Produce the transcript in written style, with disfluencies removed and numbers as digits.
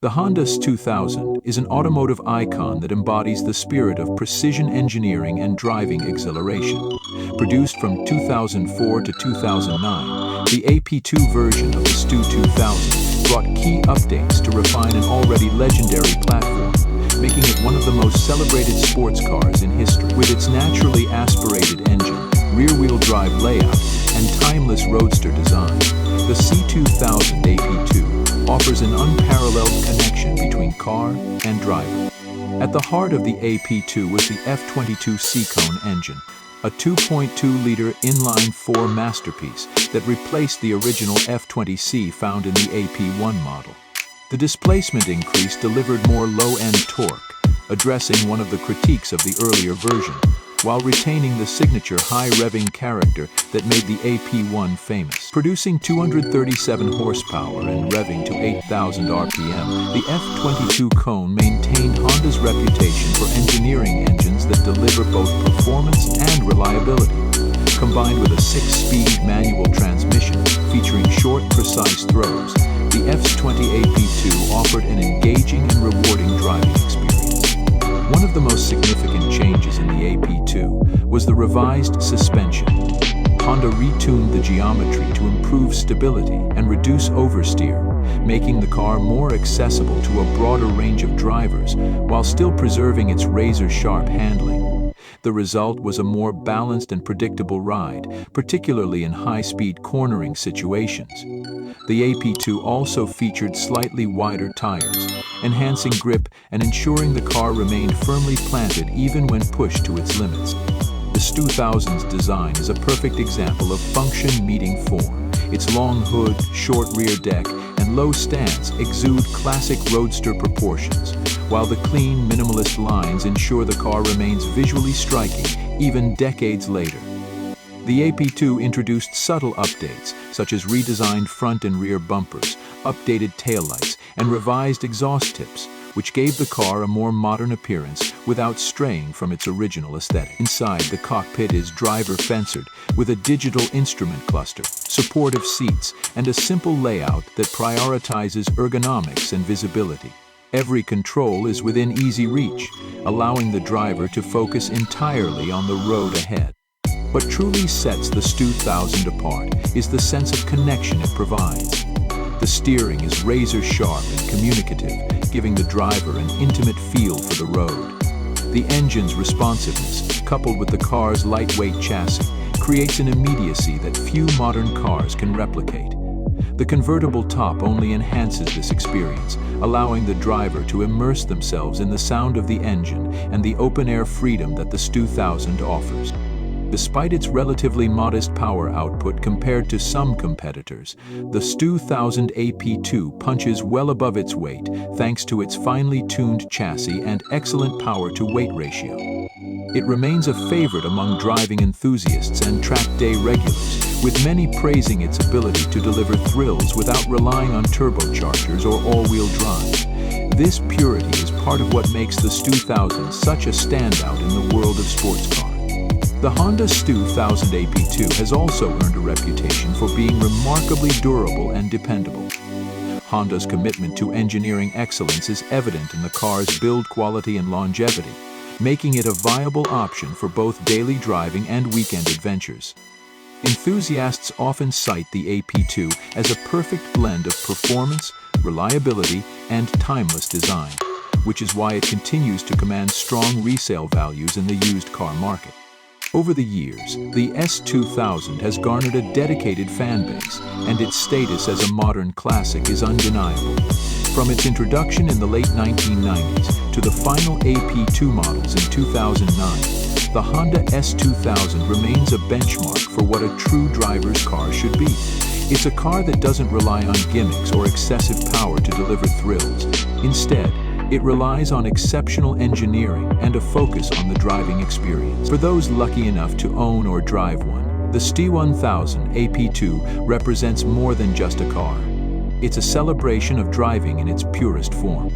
The Honda S2000 is an automotive icon that embodies the spirit of precision engineering and driving exhilaration. Produced from 2004 to 2009, the AP2 version of the S2000 brought key updates to refine an already legendary platform, making it one of the most celebrated sports cars in history. With its naturally aspirated engine, rear-wheel drive layout, and timeless Roadster design, the C2000 AP2 offers an unparalleled connection between car and driver. At the heart of the AP2 was the F22 C-Cone engine, a 2.2-liter inline-four masterpiece that replaced the original F20C found in the AP1 model. The displacement increase delivered more low-end torque, addressing one of the critiques of the earlier version, while retaining the signature high-revving character that made the AP1 famous. Producing 237 horsepower and revving to 8,000 RPM, the F22 Cone maintained Honda's reputation for engineering engines that deliver both performance and reliability. Combined with a 6-speed manual transmission featuring short, precise throws, the F20 AP2 offered an engaging and rewarding driving experience. One of the most significant changes in the AP2 was the revised suspension. Honda retuned the geometry to improve stability and reduce oversteer, making the car more accessible to a broader range of drivers while still preserving its razor-sharp handling. The result was a more balanced and predictable ride, particularly in high-speed cornering situations. The AP2 also featured slightly wider tires, enhancing grip and ensuring the car remained firmly planted even when pushed to its limits. The S2000's design is a perfect example of function meeting form. Its long hood, short rear deck, and low stance exude classic Roadster proportions, while the clean, minimalist lines ensure the car remains visually striking even decades later. The AP2 introduced subtle updates, such as redesigned front and rear bumpers, updated taillights, and revised exhaust tips, which gave the car a more modern appearance without straying from its original aesthetic. Inside, the cockpit is driver-fencered, with a digital instrument cluster, supportive seats, and a simple layout that prioritizes ergonomics and visibility. Every control is within easy reach, allowing the driver to focus entirely on the road ahead. What truly sets the S2000 apart is the sense of connection it provides. The steering is razor-sharp and communicative, giving the driver an intimate feel for the road. The engine's responsiveness, coupled with the car's lightweight chassis, creates an immediacy that few modern cars can replicate. The convertible top only enhances this experience, allowing the driver to immerse themselves in the sound of the engine and the open-air freedom that the S2000 offers. Despite its relatively modest power output compared to some competitors, the S2000 AP2 punches well above its weight thanks to its finely tuned chassis and excellent power-to-weight ratio. It remains a favorite among driving enthusiasts and track day regulars, with many praising its ability to deliver thrills without relying on turbochargers or all-wheel drive. This purity is part of what makes the S2000 such a standout in the world of sports cars. The Honda S2000 AP2 has also earned a reputation for being remarkably durable and dependable. Honda's commitment to engineering excellence is evident in the car's build quality and longevity, making it a viable option for both daily driving and weekend adventures. Enthusiasts often cite the AP2 as a perfect blend of performance, reliability, and timeless design, which is why it continues to command strong resale values in the used car market. Over the years, the S2000 has garnered a dedicated fan base, and its status as a modern classic is undeniable. From its introduction in the late 1990s to the final AP2 models in 2009, the Honda S2000 remains a benchmark for what a true driver's car should be. It's a car that doesn't rely on gimmicks or excessive power to deliver thrills. Instead, it relies on exceptional engineering and a focus on the driving experience. For those lucky enough to own or drive one, the S2000 AP2 represents more than just a car. It's a celebration of driving in its purest form.